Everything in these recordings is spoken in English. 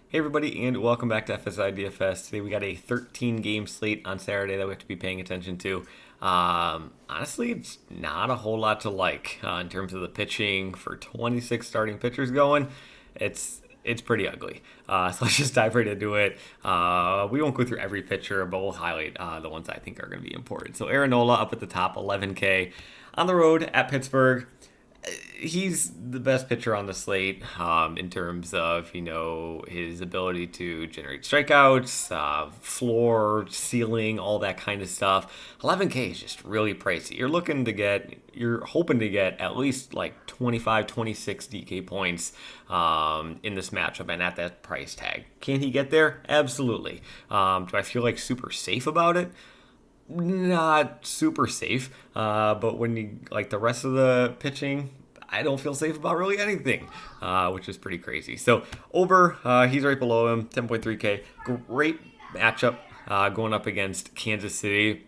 Hey everybody, and welcome back to FSi DFS. Today we got a 13-game slate on Saturday that we have to be paying attention to. Honestly, it's not a whole lot to like in terms of the pitching for 26 starting pitchers going. It's pretty ugly. So let's just dive right into it. We won't go through every pitcher, but we'll highlight the ones I think are going to be important. So Aaron Nola up at the top, 11K on the road at Pittsburgh. He's the best pitcher on the slate in terms of his ability to generate strikeouts, floor, ceiling, all that kind of stuff. 11K is just really pricey. You're hoping to get at least like 25, 26 DK points in this matchup and at that price tag. Can he get there? Absolutely. Do I feel like super safe about it? Not super safe, but when you like the rest of the pitching, I don't feel safe about really anything, which is pretty crazy. So Ober, he's right below him, 10.3K. Great matchup going up against Kansas City.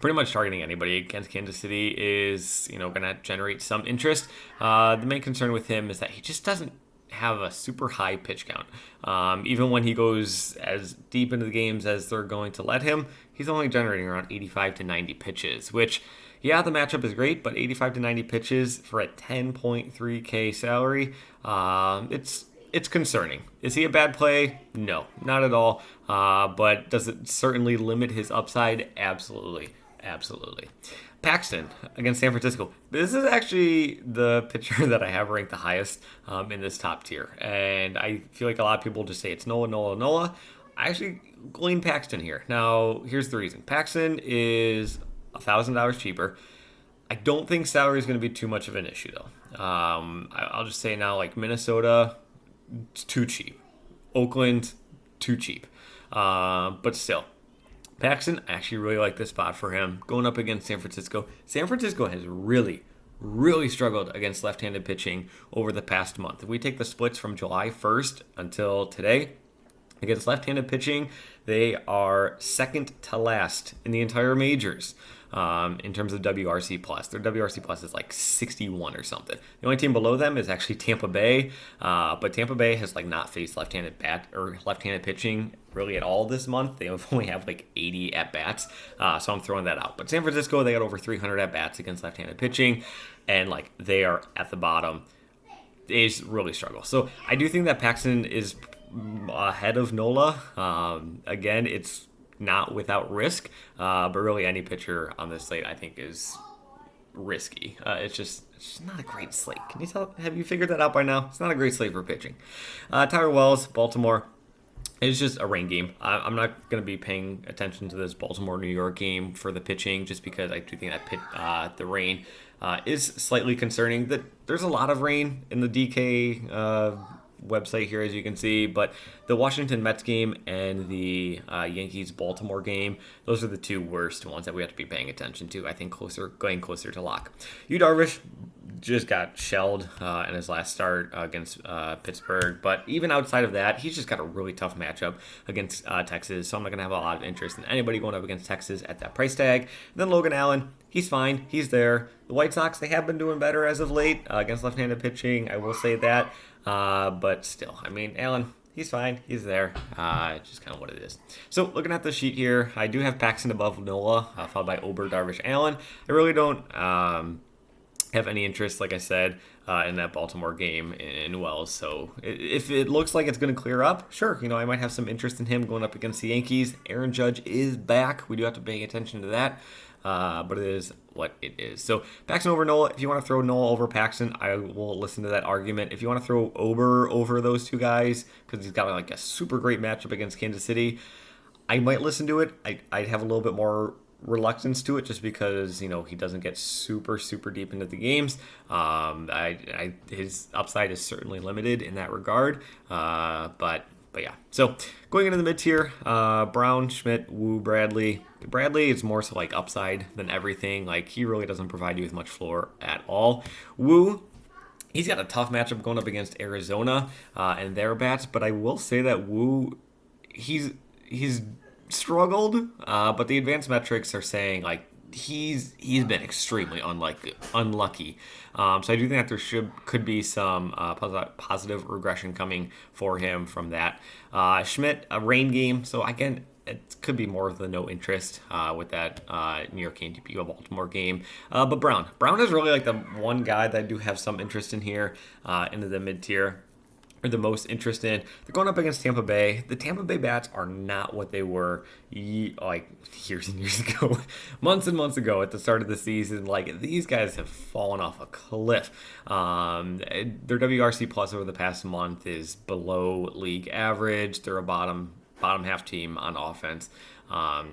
Pretty much targeting anybody against Kansas City is going to generate some interest. The main concern with him is that he just doesn't have a super high pitch count. Even when he goes as deep into the games as they're going to let him, he's only generating around 85 to 90 pitches, which, yeah, the matchup is great, but 85 to 90 pitches for a 10.3K salary, it's concerning. Is he a bad play? No, not at all. But does it certainly limit his upside? Absolutely. Absolutely. Paxton against San Francisco. This is actually the pitcher that I have ranked the highest in this top tier. And I feel like a lot of people just say it's Nola, Nola, Nola. I actually lean Paxton here. Now, here's the reason. Paxton is $1,000 cheaper. I don't think salary is going to be too much of an issue, though. I'll just say now, like Minnesota, it's too cheap. Oakland, too cheap. But still. Paxton, I actually really like this spot for him. Going up against San Francisco. San Francisco has really struggled against left-handed pitching over the past month. If we take the splits from July 1st until today, against left-handed pitching, they are second to last in the entire majors in terms of WRC+. Their WRC+ is like 61 or something. The only team below them is actually Tampa Bay, but Tampa Bay has like not faced left-handed pitching really at all this month. They only have like 80 at-bats, so I'm throwing that out. But San Francisco, they got over 300 at-bats against left-handed pitching, and like they are at the bottom. They really struggle. So I do think that Paxton is ahead of Nola. Again, it's not without risk, but really any pitcher on this slate I think is risky. It's just not a great slate. Can you tell? Have you figured that out by now? It's not a great slate for pitching. Tyler Wells, Baltimore. It's just a rain game. I'm not going to be paying attention to this Baltimore-New York game for the pitching just because I do think that the rain is slightly concerning. That there's a lot of rain in the DK website here, as you can see, but the Washington Mets game and the Yankees Baltimore game, those are the two worst ones that we have to be paying attention to. I think going closer to lock. Yu Darvish just got shelled in his last start against Pittsburgh, but even outside of that, he's just got a really tough matchup against Texas, so I'm not going to have a lot of interest in anybody going up against Texas at that price tag. And then Logan Allen, he's fine, he's there. The White Sox, they have been doing better as of late against left-handed pitching, I will say that. But still, I mean, Allen, he's fine. He's there. It's just kind of what it is. So looking at the sheet here, I do have Paxton above Nola, followed by Ober, Darvish, Allen. I really don't have any interest, like I said, in that Baltimore game in Wells. So if it looks like it's going to clear up, sure, I might have some interest in him going up against the Yankees. Aaron Judge is back. We do have to pay attention to that. But it is what it is. So Paxton over Nola. If you want to throw Nola over Paxton, I will listen to that argument. If you want to throw Ober over those two guys because he's got like a super great matchup against Kansas City, I might listen to it. I'd have a little bit more reluctance to it just because he doesn't get super deep into the games. His upside is certainly limited in that regard. But yeah, so going into the mid-tier, Brown, Schmidt, Wu, Bradley. Bradley is more so like upside than everything. Like he really doesn't provide you with much floor at all. Wu, he's got a tough matchup going up against Arizona and their bats, but I will say that Wu, he's struggled, but the advanced metrics are saying like he's been extremely unlucky. So I do think that could be some positive regression coming for him from that. Schmidt, a rain game, so again, it could be more of the no interest with that New York Yankees Baltimore game. But Brown is really like the one guy that I do have some interest in here into the mid tier. Or the most interest in. They're going up against Tampa Bay. The Tampa Bay bats are not what they were like years and years ago, months and months ago at the start of the season. Like these guys have fallen off a cliff. Their WRC plus over the past month is below league average. They're a bottom half team on offense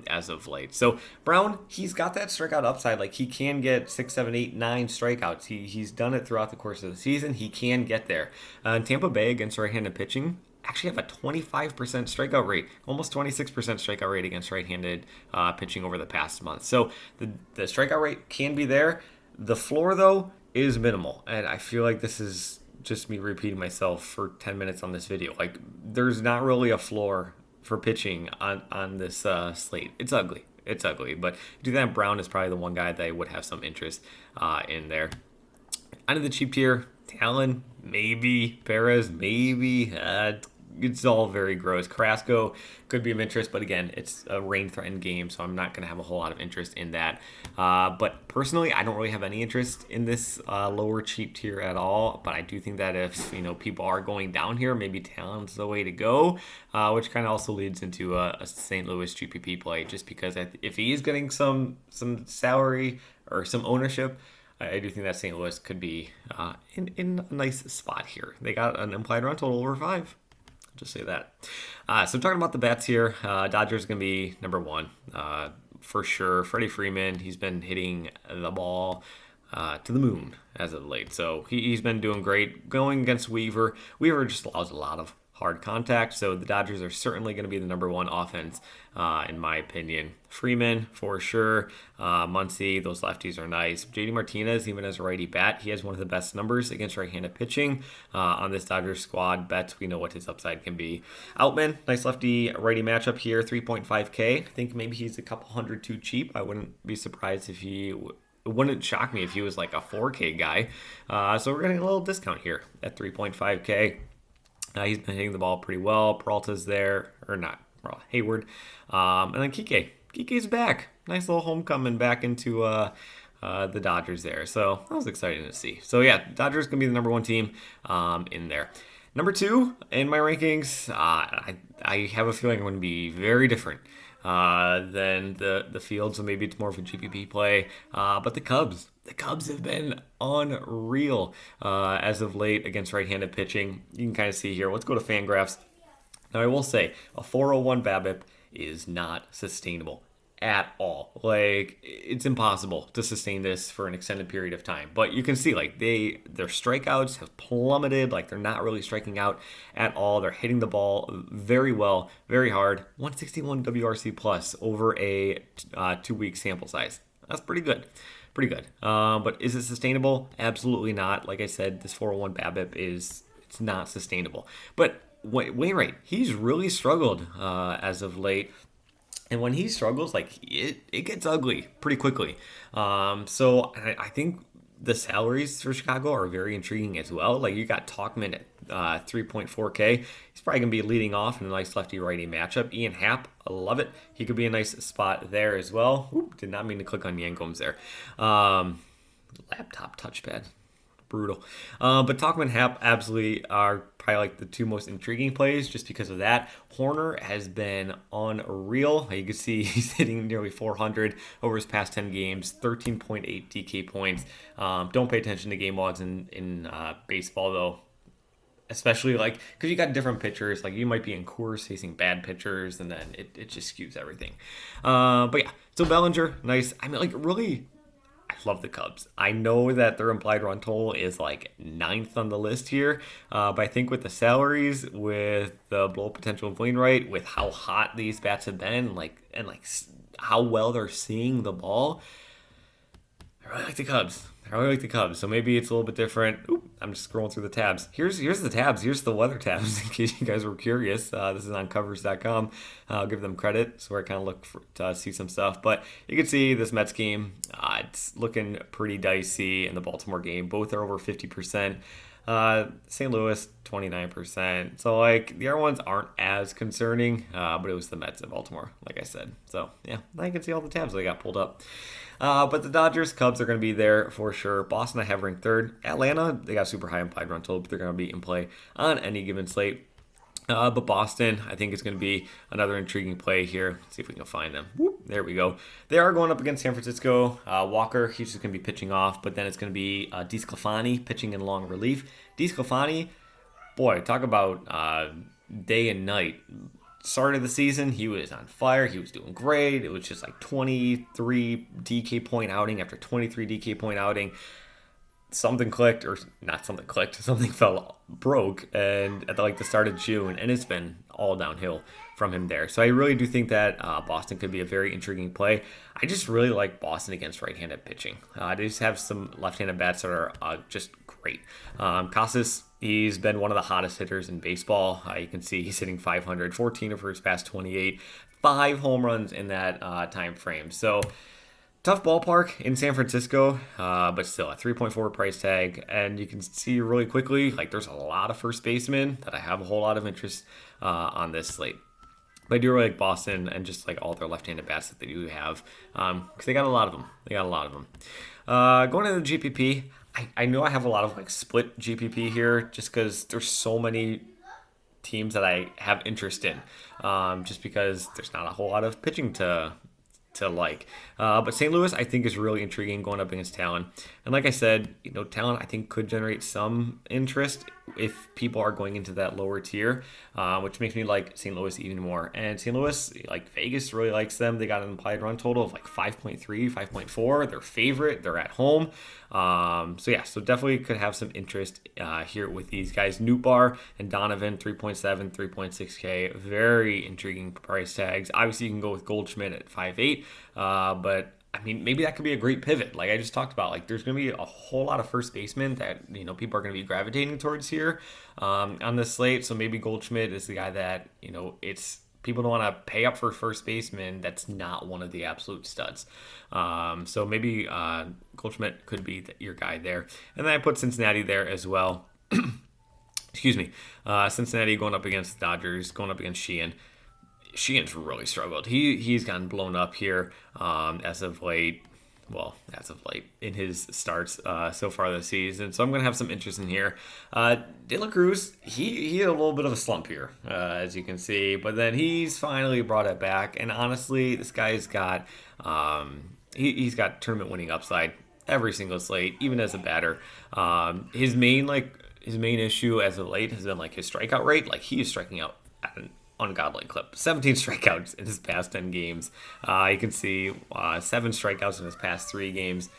as of late. So Brown, he's got that strikeout upside. Like he can get 6, 7, 8, 9 strikeouts. He's done it throughout the course of the season. He can get there. And Tampa Bay against right-handed pitching actually have a 25% strikeout rate, almost 26% strikeout rate against right-handed pitching over the past month. So the strikeout rate can be there. The floor though is minimal, and I feel like this is just me repeating myself for 10 minutes on this video. Like there's not really a floor for pitching on this slate. It's ugly. But do that, Brown is probably the one guy that I would have some interest in there. Onto the cheap tier, Talon, maybe. Perez, maybe. It's all very gross. Carrasco could be of interest, but again, it's a rain-threatened game, so I'm not going to have a whole lot of interest in that. But personally, I don't really have any interest in this lower cheap tier at all. But I do think that if people are going down here, maybe Talon's the way to go, which kind of also leads into a St. Louis GPP play, just because if he is getting some salary or some ownership, I do think that St. Louis could be in a nice spot here. They got an implied run total over 5. Just say that. So talking about the bats here, Dodgers going to be number 1 for sure. Freddie Freeman, he's been hitting the ball to the moon as of late. So he's been doing great. Going against Weaver. Weaver just allows a lot of hard contact. So the Dodgers are certainly going to be the number 1 offense in my opinion. Freeman for sure. Muncy, those lefties are nice. JD Martinez, even as a righty bat, he has one of the best numbers against right-handed pitching on this Dodgers squad. Bets, we know what his upside can be. Outman, nice lefty righty matchup here, 3.5K. I think maybe he's a couple hundred too cheap. I wouldn't be surprised if it wouldn't shock me if he was like a 4K guy. So we're getting a little discount here at 3.5K. He's been hitting the ball pretty well. Peralta's there, or not, Hayward. And then Kike. Kike's back. Nice little homecoming back into the Dodgers there. So that was exciting to see. So yeah, Dodgers going to be the number 1 team in there. Number 2 in my rankings, I have a feeling I'm going to be very different than the field. So maybe it's more of a GPP play. But the Cubs. The Cubs have been unreal as of late against right-handed pitching. You can kind of see here. Let's go to Fangraphs. Now, I will say, a 401 BABIP is not sustainable at all. Like, it's impossible to sustain this for an extended period of time. But you can see, like, their strikeouts have plummeted. Like, they're not really striking out at all. They're hitting the ball very well, very hard. 161 WRC plus over a 2-week sample size. That's pretty good. But is it sustainable? Absolutely not. Like I said, this 401 BABIP it's not sustainable. But Wainwright, he's really struggled as of late. And when he struggles, like it gets ugly pretty quickly. So I think the salaries for Chicago are very intriguing as well. Like you got Talkman at 3.4K. He's probably going to be leading off in a nice lefty-righty matchup. Ian Happ, I love it. He could be a nice spot there as well. Oop, did not mean to click on Yankoms there. Laptop touchpad. Brutal. But Talkman, Happ absolutely are probably like the 2 most intriguing plays just because of that. Horner has been unreal. You can see he's hitting nearly 400 over his past 10 games, 13.8 DK points. Don't pay attention to game logs in baseball though. Especially like, because you got different pitchers, like you might be in Coors facing bad pitchers, and then it just skews everything. But yeah, so Bellinger, nice. I mean, like really, I love the Cubs. I know that their implied run total is like 9th on the list here, but I think with the salaries, with the blow potential of Wainwright, with how hot these bats have been, and how well they're seeing the ball, I really like the Cubs. So maybe it's a little bit different. I'm just scrolling through the tabs. Here's the tabs. Here's the weather tabs in case you guys were curious. This is on covers.com. I'll give them credit. So I kind of look to see some stuff. But you can see this Mets game. It's looking pretty dicey in the Baltimore game. Both are over 50%. St. Louis 29%. So like the other ones aren't as concerning, but it was the Mets in Baltimore, like I said. So yeah, now you can see all the tabs they got pulled up. But the Dodgers, Cubs are going to be there for sure. Boston, I have ranked third. Atlanta, they got super high implied run total, but they're going to be in play on any given slate. But Boston, I think, is going to be another intriguing play here. Let's see if we can find them. Whoop, there we go. They are going up against San Francisco. Walker, he's just going to be pitching off, but then it's going to be DeSclafani pitching in long relief. DeSclafani, boy, talk about day and night. Start of the season, he was on fire. He was doing great. It was just like 23 DK point outing after 23 DK point outing. Something clicked, or not something clicked, something broke and at the start of June, and it's been all downhill from him there. So I really do think that Boston could be a very intriguing play. I just really like Boston against right-handed pitching. They just have some left-handed bats that are just great. Casas, he's been one of the hottest hitters in baseball. You can see he's hitting 500, 14 of his past 28, 5 home runs in that time frame. So tough ballpark in San Francisco, but still a 3.4 price tag. And you can see really quickly, like there's a lot of first basemen that I have a whole lot of interest on this slate. But I do really like Boston and just like all their left-handed bats that they do have, because they got a lot of them. Going into the GPP, I know I have a lot of like split GPP here just because there's so many teams that I have interest in, just because there's not a whole lot of pitching to like. But St. Louis, I think, is really intriguing going up against Talon. And like I said, Talon, I think, could generate some interest if people are going into that lower tier, which makes me like St. Louis even more. And St. Louis, like Vegas really likes them. They got an implied run total of like 5.3, 5.4. They're favorite. They're at home. So definitely could have some interest here with these guys. Newtbar and Donovan, 3.7, 3.6K. Very intriguing price tags. Obviously, you can go with Goldschmidt at 5.8, but I mean, maybe that could be a great pivot. Like I just talked about, like there's going to be a whole lot of first basemen that, people are going to be gravitating towards here on this slate. So maybe Goldschmidt is the guy that, it's people don't want to pay up for first baseman that's not one of the absolute studs. So maybe Goldschmidt could be your guy there. And then I put Cincinnati there as well. Excuse me. Cincinnati going up against the Dodgers, going up against Sheehan. Sheehan's really struggled. He's gotten blown up here as of late in his starts so far this season. So I'm going to have some interest in here. De La Cruz, he had a little bit of a slump here, as you can see, but then he's finally brought it back. And honestly, this guy's got he's got tournament winning upside every single slate, even as a batter. His main issue as of late has been like his strikeout rate. Like he is striking out at an ungodly clip. 17 strikeouts in his past 10 games. You can see 7 strikeouts in his past 3 games.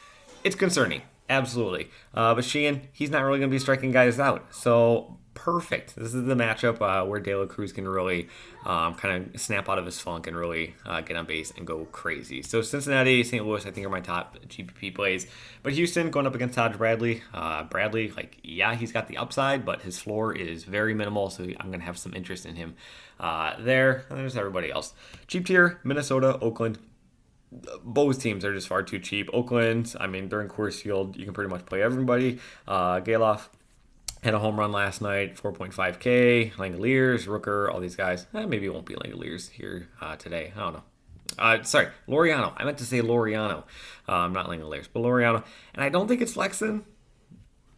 It's concerning, absolutely. But Sheehan, he's not really going to be striking guys out. So perfect. This is the matchup where De La Cruz can really kind of snap out of his funk and really get on base and go crazy. So Cincinnati, St. Louis, I think are my top GPP plays. But Houston going up against Taj Bradley. Bradley, he's got the upside, but his floor is very minimal. So I'm going to have some interest in him there. And there's everybody else. Cheap tier, Minnesota, Oakland. Both teams are just far too cheap. Oakland, I mean, during Coors Field, you can pretty much play everybody. Galoff had a home run last night, 4.5K. Langoliers, Rooker, all these guys. Maybe it won't be Langoliers here today. I don't know. Sorry, Laureano. I meant to say Laureano. Not Langoliers, but Laureano. And I don't think it's flexing.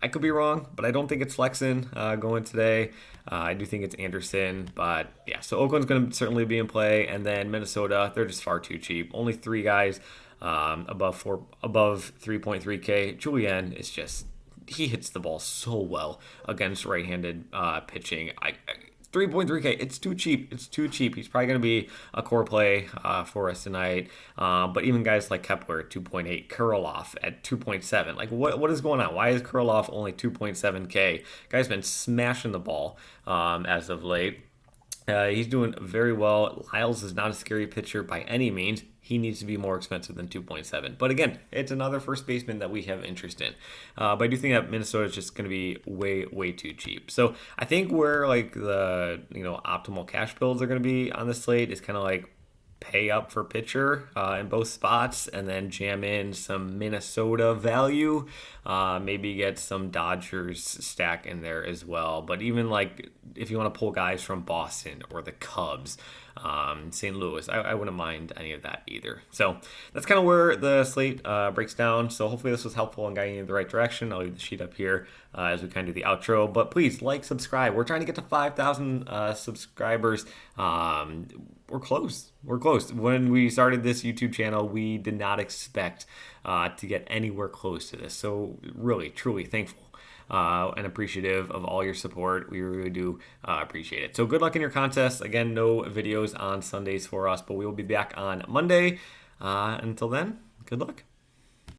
I could be wrong, but I don't think it's flexing going today. I do think it's Anderson. But yeah, so Oakland's going to certainly be in play. And then Minnesota, they're just far too cheap. Only 3 guys above 3.3K. Julian is just... he hits the ball so well against right-handed pitching. 3.3K, it's too cheap. He's probably going to be a core play for us tonight. But even guys like Kepler at 2.8, Kurloff at 2.7. Like, what is going on? Why is Kurloff only 2.7K? Guy's been smashing the ball as of late. He's doing very well. Lyles is not a scary pitcher by any means. He needs to be more expensive than 2.7. But again, it's another first baseman that we have interest in. But I do think that Minnesota is just going to be way too cheap. So I think where like the optimal cash builds are going to be on the slate is kind of like pay up for pitcher in both spots and then jam in some Minnesota value. Maybe get some Dodgers stack in there as well. But even like if you want to pull guys from Boston or the Cubs, St. Louis, I wouldn't mind any of that either. So that's kind of where the slate breaks down. So hopefully this was helpful and guiding you in the right direction. I'll leave the sheet up here as we kind of do the outro. But please like, subscribe. We're trying to get to 5,000 subscribers. We're close. We're close. When we started this YouTube channel, we did not expect to get anywhere close to this. So really, truly thankful and appreciative of all your support. We really do appreciate it. So good luck in your contest. Again, no videos on Sundays for us, but we will be back on Monday. Until then, good luck.